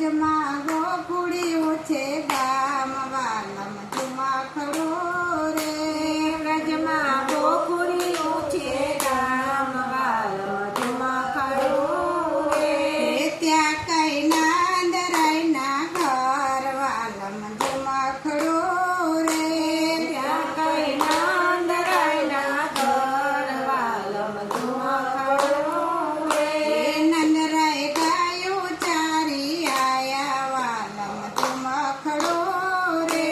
વ્રજમાં ગોકુળિયું છે ગામ વાલમ ઝુમાખડો રે વ્રજમાં ગોકુળિયું છે ગામ વાલમ ઝુમાખડો રે ત્યાં કઈ નાંદરાયના ઘર વાલમ ઝુમાખડો રે ત્યાં કઈ નાંદરાયના ઘર વાલમ ઝુમાખડો રે નંદરાય ગાયું ચારી આયા વાલમ ઝુમાખડો રે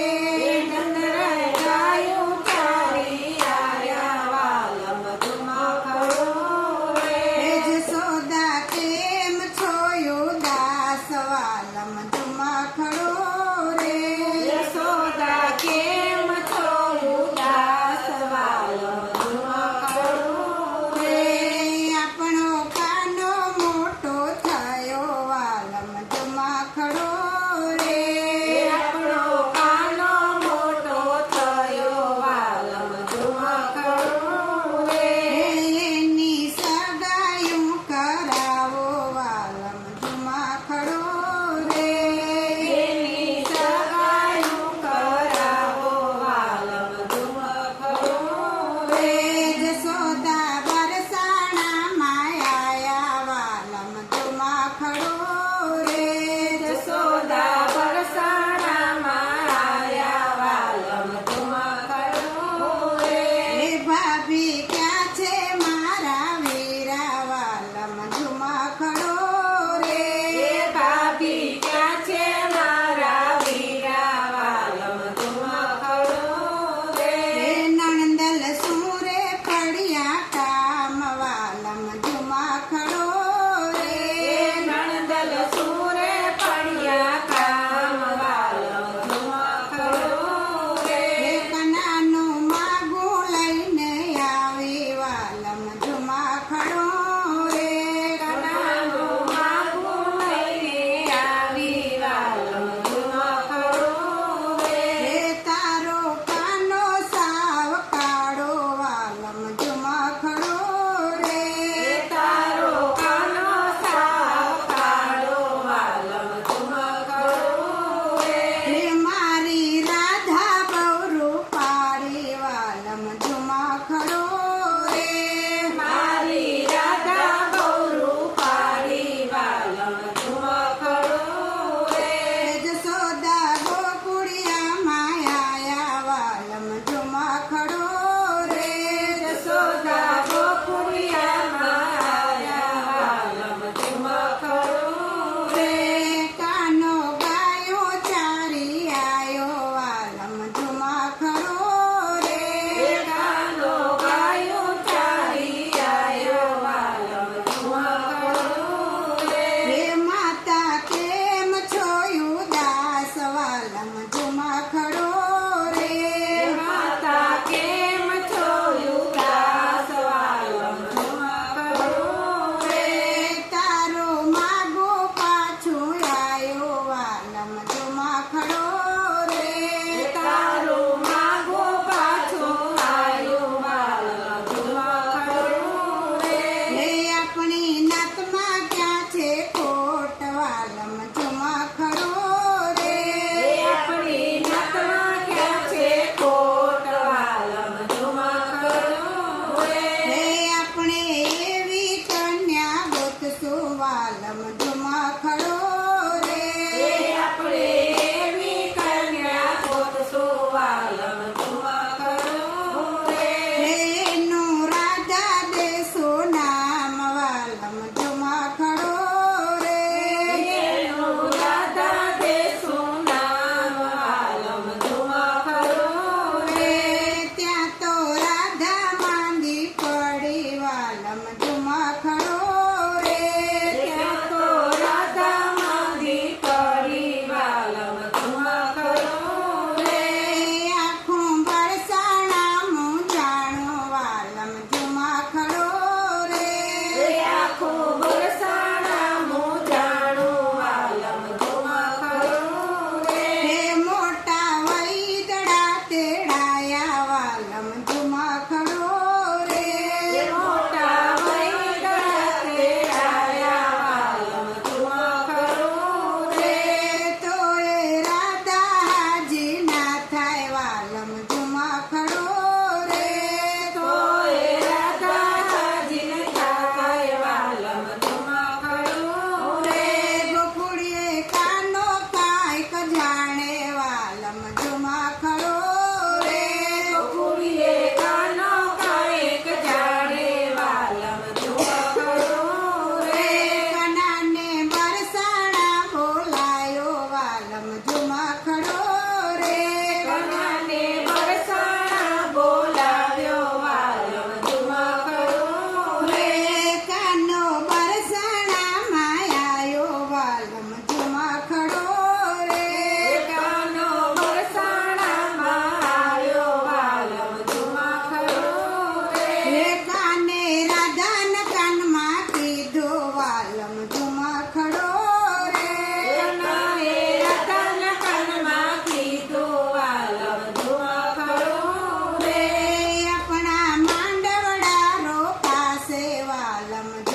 નંદરાય ગાયું ચારી આયા વાલમ ઝુમાખડો રે જશોદા કેમ છોયું દાસ વાલમ ઝુમાખડો રે જશોદા કેમ છોયું દાસ વાલમ ઝુમાખડો રે આપણો કાનો મોટો થયો વાલમ ઝુમાખડો રે આપણો કાનો મોટો થયો વાલમ ઝુમાખડો રે એની સગાયું કરાવો વાલમ ઝુમાખડો રે એની સગાયું કરાવો વાલમ ઝુમાખડો રે જશોદા બરસાણામાં આયા વાલમ ઝુમાખડો રે જશોદા બરસાણામાં આયા વાલમ ઝુમાખડો રે ભાભી ક્યાં છે મારા વીરા વાલમ ઝુમાખડો રે ભાભી ક્યાં છે મારા વીરા વાલમ ઝુમાખડો રે નણંદલ સુરે પડ્યા કામ વાલમ ઝુમાખડો રે નણંદલ સુરે પડ્યા કામ વાલમ ઝુમાખડો રે કનાનું માગું લઈને આવી વાલમ ઝુમાખડો રે કનાનું માગું લઈને આવી વાલમ ઝુમાખડો રે તારો કાનો સાવ કાળો વાલમ ઝુમાખડો રે તારો કાનો સાવ કાળો વાલમ ઝુમાખડો રે મારી રાધા બહુ રૂપાળી વાલમ ઝુમાખડો રે મારી રાધા બહુ રૂપાળી વાલમ ઝુમાખડો રે જશોદા ગોકુળિયામાં આયા વાલમ ઝુમાખડો રે જશોદા ગોકુળિયામાં આયા વાલમ ઝુમાખડો રે કાનો ગાયો ચારી આયો વાલમ ઝુમાખડો રે કાનો ગાયો ચારી આયો વાલમ ઝુમાખડો રે માતા કેમ છોયું દાસ વાલમ ઝુમાખડો રે માતા કેમ છોયું દાસ વાલમ ઝુમાખડો રે તારો માગો પાછું આયો વાલમ ઝુમાખડો રે તારો માગો પાછું આયો વાલમ ઝુમાખડો રે આપણી નાતમાં ક્યાં છે ખોટ વાલમ ઝુમાખડો રે આપણી નાતમાં ક્યાં છે ખોટ વાલમ ઝુમાખડો રે આપણે એવી કન્યા ગોતશું વાલમ ઝુમાખડો રે આપણે એવી કન્યા ગોતશું વાલમ ઝુમાખડો રે એનું રાધા દેશું નામ વાલમ ઝુમાખડો રે એનું રાધા દેશું નામ વાલમ ઝુમાખડો રે ત્યાં તો રાધા માંદી પડી વાલમ ઝુમાખડો રે ત્યાં તો રાધા માંદી પડી વાલમ ઝુમાખડો રે આખું બરસાણા મું જાણો વાલમ ઝુમાખડો રે આખું બરસાણા મું જાણો વાલમ ઝુમાખડો રે મોટા વૈદડા તેડાયા વાલમ ઝુમાખડો રે મોટા વૈદડા વાલમ